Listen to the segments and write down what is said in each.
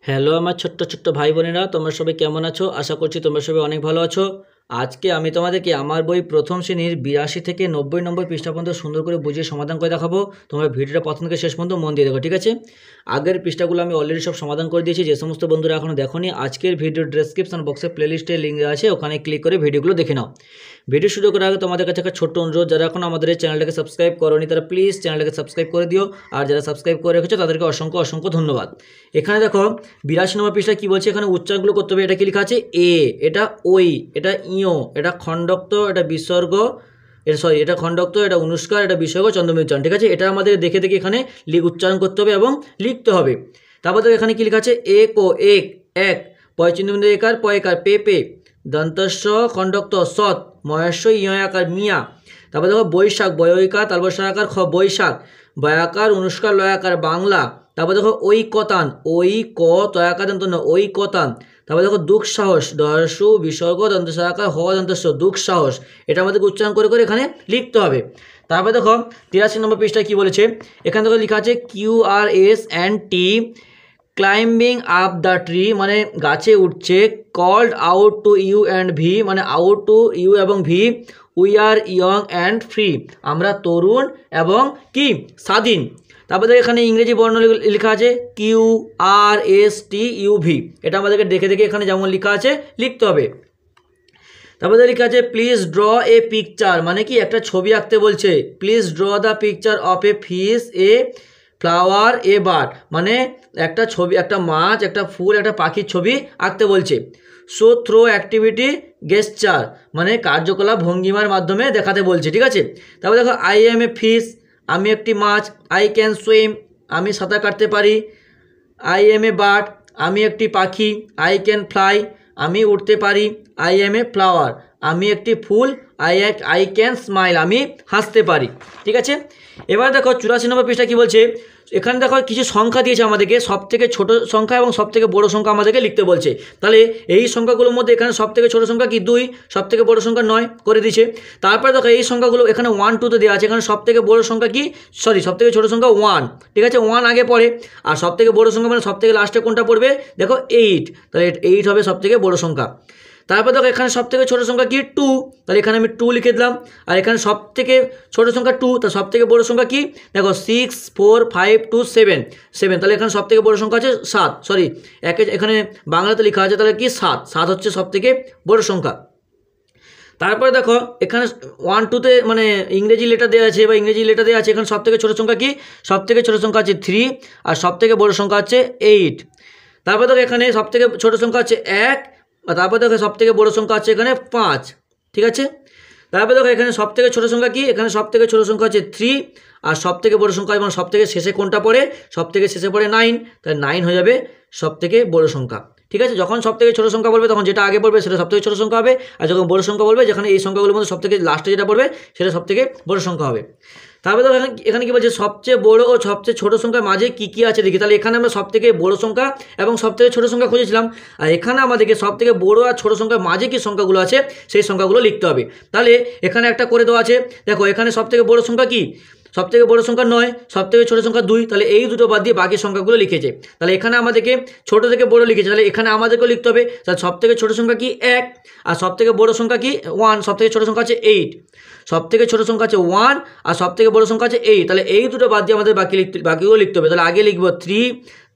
Hello আমার ছোট্ট ছোট্ট ভাই বোনেরা, তোমরা সবাই কেমন আছো? আশা করছি তোমরা সবাই অনেক ভালো আছো। আজকে আমি তোমাদেরকে আমার বই প্রথম শ্রেণীর 82 থেকে 90 নম্বর পৃষ্ঠা পর্যন্ত সুন্দর করে বুঝিয়ে সমাধান করে দেখাবো। তোমরা ভিডিওটা প্রথম থেকে শেষ পর্যন্ত মন দিয়ে দেখো, ঠিক আছে? আগের পৃষ্ঠাগুলো আমি অলরেডি সব সমাধান করে দিয়েছি। যে সমস্ত বন্ধুরা এখনও দেখোনি, আজকের ভিডিওর ডেসক্রিপশন বক্সে প্লেলিস্টে লিঙ্ক দেওয়া আছে, ওখানে ক্লিক করে ভিডিওগুলো দেখে নাও। ভিডিও শুরু করার আগে তোমাদের কাছে একটা ছোট্ট অনুরোধ, যারা এখন আমাদের এই চ্যানেলটাকে সাবস্ক্রাইব করোনি তারা প্লিজ চ্যানেলটাকে সাবস্ক্রাইব করে দিও, আর যারা সাবস্ক্রাইব করে রেখেছো তাদেরকে অসংখ্য অসংখ্য ধন্যবাদ। এখানে দেখো 82 নম্বর পৃষ্ঠায় কী বলছে, এখানে উচ্চারণগুলো করতে হবে। এটা কি লেখা আছে? এ, এটা ওই, এটা ইও, এটা খণ্ডক্ত, এটা বিসর্গ, এটা খণ্ডক্ত, এটা অনুষ্কার, এটা বিসর্গ, চন্দ্রমিল উচ্চারণ, ঠিক আছে? এটা আমাদের দেখে দেখে এখানে উচ্চারণ করতে হবে এবং লিখতে হবে। তারপর দেখো এখানে কি লেখা আছে? এক ও এক, এক, পয়চিহ্নবিন্দু একার, পয়কার, পে পে, দন্তস্ব খণ্ডক্ত সৎ, ময়াস্য ইয়য়াকার মিয়া। তারপর দেখো বৈশাখ, বয়ইকার, তারপর সারাকার খ, বৈশাখ, বয়াকার, অনুষ্কার, লয়াকার, বাংলা। তারপর দেখো ঐকতান, ওই ক তয়াকার দন্ত ন, ঐকতান। তারপর দেখো দুঃসাহস, দর্শু বিসর্গ দন্তসারাকার হ দন্তস্ব, দুঃসাহস। এটা আমাদেরকে উচ্চারণ করে করে এখানে লিখতে হবে। তারপর দেখো 83 নম্বর পৃষ্ঠায় কী বলেছে, এখান থেকে লেখা আছে QRS&T climbing up the tree, মানে গাছে উঠছে। Called out to you and we, মানে আউট টু ইউ এবং we. We are young and free, আমরা তরুণ এবং কি স্বাধীন। তারপরে এখানে ইংরেজি বর্ণ লেখা আছে QRSTUV, এটা আমাদেরকে দেখে দেখে এখানে যেমন লেখা আছে লিখতে হবে। তারপরে লেখা আছে প্লিজ ড্র এ পিকচার, মানে কি একটা ছবি আঁকতে বলছে। Please draw the picture of a fish, a flower, a bird, মানে একটা ছবি, একটা মাছ, একটা ফুল, একটা পাখির ছবি আঁকতে বলছে। শো থ্রো অ্যাক্টিভিটি গেস্টার, মানে কার্যকলাপ ভঙ্গিমার মাধ্যমে দেখাতে বলছে, ঠিক আছে? তারপর দেখো আই এম এ ফিশ, আমি একটি মাছ। আই ক্যান সুইম, আমি সাঁতার কাটতে পারি। আই এম এ বার্ড, আমি একটি পাখি। আই ক্যান ফ্লাই, আমি উঠতে পারি। আই এম এ ফ্লাওয়ার, আমি একটি ফুল। আই ক্যান স্মাইল, আমি হাসতে পারি, ঠিক আছে? এবার দেখো 84 নম্বর পৃষ্ঠা কী বলছে, এখানে দেখো কিছু সংখ্যা দিয়েছে আমাদেরকে, সব থেকে ছোটো সংখ্যা এবং সব থেকে বড়ো সংখ্যা আমাদেরকে লিখতে বলছে। তাহলে এই সংখ্যাগুলোর মধ্যে এখানে সব থেকে ছোটো সংখ্যা কি 2, সব থেকে বড়ো সংখ্যা 9 করে দিয়েছে। তারপরে দেখো এই সংখ্যাগুলো এখানে 1 2 তে দেওয়া আছে, এখানে সব থেকে বড়ো সংখ্যা কি, সব থেকে ছোটো সংখ্যা 1, ঠিক আছে? 1 আগে পড়ে, আর সব থেকে বড়ো সংখ্যা মানে সব থেকে লাস্টে কোনটা পড়বে, দেখো 8, তাহলে 8 হবে সব থেকে বড়ো সংখ্যা। তারপর দেখো এখানে সব থেকে ছোটো সংখ্যা কি 2, তাহলে এখানে আমি 2 লিখে দিলাম। আর এখানে সব থেকে ছোটো সংখ্যা 2, তা সব থেকে বড়ো সংখ্যা কি, দেখো 6 4 5 2 7, তাহলে এখানে সব থেকে বড়ো সংখ্যা আছে 7, এখানে বাংলাতে লেখা আছে তাহলে কি 7 হচ্ছে সব থেকে বড়ো সংখ্যা। তারপরে দেখো এখানে 1 2 তে মানে ইংরেজি লেটার দেওয়া আছে, এখানে সব থেকে ছোটো সংখ্যা কি, সব থেকে ছোটো সংখ্যা আছে 3, আর সব থেকে বড়ো সংখ্যা হচ্ছে 8। তারপর দেখো এখানে সব থেকে ছোটো সংখ্যা হচ্ছে 1, আর তারপর দেখো সব থেকে বড়ো সংখ্যা আছে এখানে 5, ঠিক আছে? তারপর দেখো এখানে সব থেকে ছোটো সংখ্যা কি, এখানে সব থেকে ছোটো সংখ্যা হচ্ছে 3, আর সব থেকে বড়ো সংখ্যা এবং সব থেকে শেষে কোনটা পড়ে, সব থেকে শেষে পড়ে 9, তাহলে 9 হয়ে যাবে সব থেকে বড়ো সংখ্যা, ঠিক আছে? যখন সব থেকে ছোটো সংখ্যা বলবে তখন যেটা আগে পড়বে সেটা সব থেকে ছোটো সংখ্যা হবে, আর যখন বড়ো সংখ্যা বলবে যেখানে এই সংখ্যাগুলোর মধ্যে সব থেকে লাস্টে যেটা পড়বে সেটা সব থেকে বড়ো সংখ্যা হবে। তারপরে দেখো এখানে কি বলছে, সবচেয়ে বড়ো ও সবচেয়ে ছোটো সংখ্যার মাঝে কী কী আছে দেখি। তাহলে এখানে আমরা সব থেকে বড়ো সংখ্যা এবং সব থেকে ছোটো সংখ্যা খুঁজেছিলাম, আর এখানে আমাদেরকে সব থেকে বড়ো আর ছোটো সংখ্যার মাঝে কী সংখ্যাগুলো আছে সেই সংখ্যাগুলো লিখতে হবে। তাহলে এখানে একটা করে দেওয়া আছে, দেখো এখানে সব থেকে বড়ো সংখ্যা কি, সব থেকে বড়ো সংখ্যা 9, সব থেকে ছোটো সংখ্যা 2, তাহলে এই দুটো বাদ দিয়ে বাকি সংখ্যাগুলো লিখেছে। তাহলে এখানে আমাদেরকে ছোটো থেকে বড়ো লিখেছে, তাহলে এখানে আমাদেরকেও লিখতে হবে। তাহলে সব থেকে ছোটো সংখ্যা কি 1, আর সব থেকে বড়ো সংখ্যা কি 1, সব থেকে ছোটো সংখ্যা আছে 8, সব থেকে ছোটো সংখ্যা আছে 1, আর সব থেকে বড়ো সংখ্যা আছে 8। তাহলে এই দুটো বাদ দিয়ে আমাদের বাকিগুলো লিখতে হবে। তাহলে আগে লিখবো 3,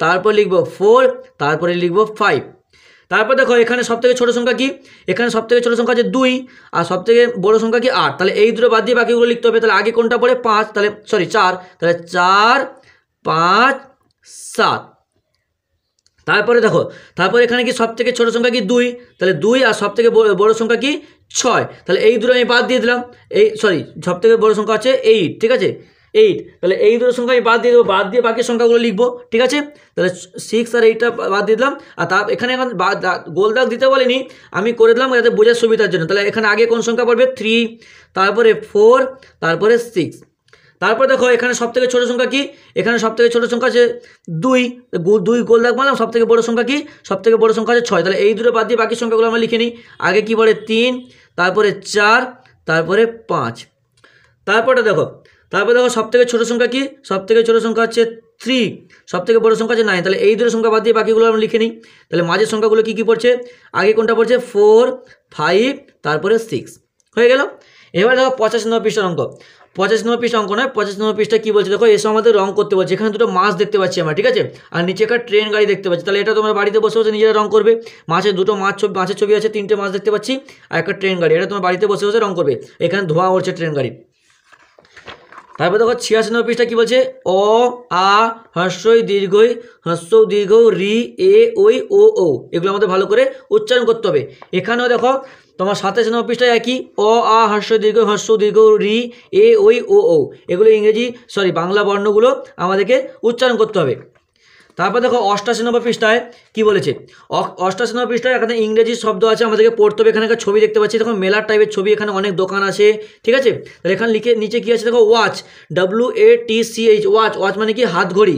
তারপর লিখবো 4, তারপরে লিখবো 5। তারপর দেখো এখানে সব থেকে ছোটো সংখ্যা কি, এখানে সব থেকে ছোটো সংখ্যা আছে 2, আর সব থেকে বড়ো সংখ্যা কি 8। তাহলে এই দুটো বাদ দিয়ে বাকিগুলো লিখতে হবে। তাহলে আগে কোনটা পড়ে 5, তাহলে 4, তাহলে 4 5 7। তারপরে দেখো তারপরে এখানে কি সব থেকে ছোটো সংখ্যা কি 2, তাহলে 2, আর সব থেকে বড়ো সংখ্যা কি 6, তাহলে এই দুটো আমি বাদ দিয়ে দিলাম। সব থেকে বড়ো সংখ্যা আছে 8, ঠিক আছে 8, তাহলে এই দুটো সংখ্যা আমি বাদ দিয়ে দেবো, বাদ দিয়ে বাকি সংখ্যাগুলো লিখবো, ঠিক আছে? তাহলে 6 আর 8টা বাদ দিয়ে দিলাম। আর এখানে এখন গোল দাগ দিতে বলেনি, আমি করে দিলাম যাতে বোঝার সুবিধার জন্য। তাহলে এখানে আগে কোন সংখ্যা পড়বে 3, তারপরে 4, তারপরে 6। তারপর দেখো এখানে সব থেকে ছোটো সংখ্যা কি, এখানে সব থেকে ছোটো সংখ্যা আছে 2, গোল দাগ মারলাম। সব থেকে বড়ো সংখ্যা কি, সব থেকে বড়ো সংখ্যা আছে 6, তাহলে এই দুটো বাদ দিয়ে বাকি সংখ্যাগুলো আমরা লিখে নিই। আগে কি পড়ে 3, তারপরে 4, তারপরে 5। তারপরে দেখো সব থেকে ছোটো সংখ্যা কি, সব থেকে ছোটো সংখ্যা হচ্ছে 3, সবথেকে বড় সংখ্যা আছে 9, তাহলে এই দুটো সংখ্যা বাদ দিয়ে বাকিগুলো আমরা লিখে নিই। তাহলে মাঝের সংখ্যাগুলো কী কী পড়ছে, আগে কোনটা পড়ছে 4, 5, তারপরে 6 হয়ে গেল। এবার দেখো 85 নম্বর পৃষ্ঠার অঙ্ক, 85 নম্বর পৃষ্ঠা অঙ্ক নয়, 85 নম্বর পৃষ্ঠা কী বলছে দেখো, এসব আমাদের রং করতে বলছে। এখানে দুটো মাছ দেখতে পাচ্ছি আমরা, ঠিক আছে, আর নিচে একটা ট্রেন গাড়ি দেখতে পাচ্ছি। তাহলে এটা তোমরা বাড়িতে বসে বসে নিজেরা রং করবে। মাছের দুটো মাছের ছবি আছে, 3টে মাছ দেখতে পাচ্ছি আর একটা ট্রেন গাড়ি, এটা তোমার বাড়িতে বসে বসে রং করবে। এখানে ধোঁয়া উঠছে ট্রেন গাড়ি। তারপর দেখো 86 নম্বর পৃষ্ঠা কী বলছে, অ আ হ্রস্বই দীর্ঘই হ্রস্ব দীর্ঘ রি এ ওই ও ও, এগুলো আমাদের ভালো করে উচ্চারণ করতে হবে। এখানেও দেখো তোমার 27 নম্বর পৃষ্ঠায় একই, অ আ হ্রস্ব দীর্ঘ রি এ ওই ও ও, এগুলো বাংলা বর্ণগুলো আমাদেরকে উচ্চারণ করতে হবে। তারপর দেখো 88 নম্বর পৃষ্ঠায় কী বলেছে, 88 নম্বর পৃষ্ঠায় এখানে ইংরেজি শব্দ আছে, আমাদেরকে পড়তে হবে। এখানে একটা ছবি দেখতে পাচ্ছি, দেখো মেলার টাইপের ছবি, এখানে অনেক দোকান আছে, ঠিক আছে। তাহলে এখানে নিচে কী আছে দেখো, ওয়াচ, WATCH, ওয়াচ মানে কি হাত ঘড়ি।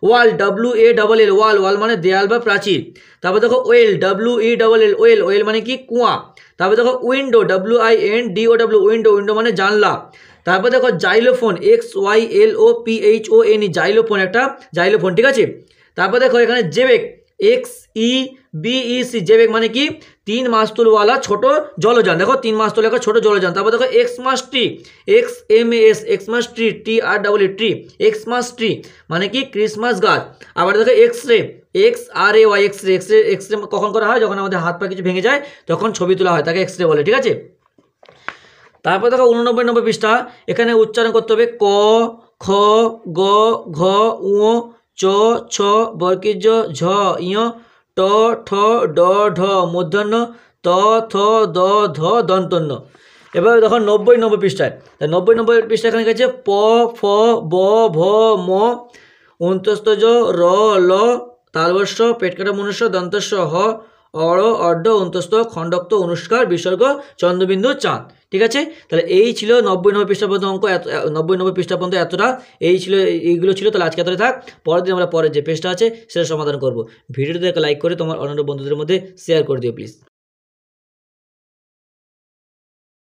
ওয়াল, WALL, ওয়াল মানে দেয়াল বা প্রাচীর। তারপর দেখো ওয়েল, WELL, ওয়েল মানে কি কুয়া। তারপর দেখো উইন্ডো, WINDO, উইন্ডো মানে জানলা। তারপর দেখো জাইলোফোন, XYLOPHON, জাইলোফোন, ঠিক আছে। তারপর দেখো এখানে জেবেক, XEBEC, জেবেক মানে কি 3 মাস্তুলওয়ালা ছোট জলযান, দেখো 3 মাস্তুল একটা ছোট জলযান। তারপর দেখো Xmas tree, Xmas tree, TREE, Xmas tree মানে কি ক্রিসমাস গাছ। আবার দেখো এক্সরে, XRAY, এক্সরে কখন করা হয়, যখন আমাদের হাত পা কিছু ভেঙে যায় তখন ছবি তোলা হয়, তাকে এক্সরে বলে, ঠিক আছে। তারপর দেখো 89 নম্বর পৃষ্ঠা, এখানে উচ্চারণ করতে হবে ক খ গ ঘ উ চ ছ বর্গীয় ঝ ইয় ট ঠ ড ঢ মূর্ধন্য ত থ দ ধ দন্তন্য। এবার দেখো 90 নম্বর পৃষ্ঠায়, 90 নম্বর পৃষ্ঠা এখানে গেছে প ফ ব ভ ম অন্তস্তজ র ল তালবস্য পেটকাটা মনুষ্য দন্তস্য হ অড় অর্ধ অন্তস্থ খণ্ডক্ত অনুষ্কার বিসর্গ চন্দ্রবিন্দু চাঁদ, ঠিক আছে। তাহলে এই ছিল 90 নম্বর পৃষ্ঠা পর্যন্ত অঙ্ক, 90 নম্বর পৃষ্ঠা পর্যন্ত এতটা এইগুলো ছিল। তাহলে আজকে এতটাই থাক, পরের দিন আমরা পরের যে পেজটা আছে সেটা সমাধান করব। ভিডিওটিতে লাইক করে তোমার অন্যান্য বন্ধুদের মধ্যে শেয়ার করে দিও প্লিজ।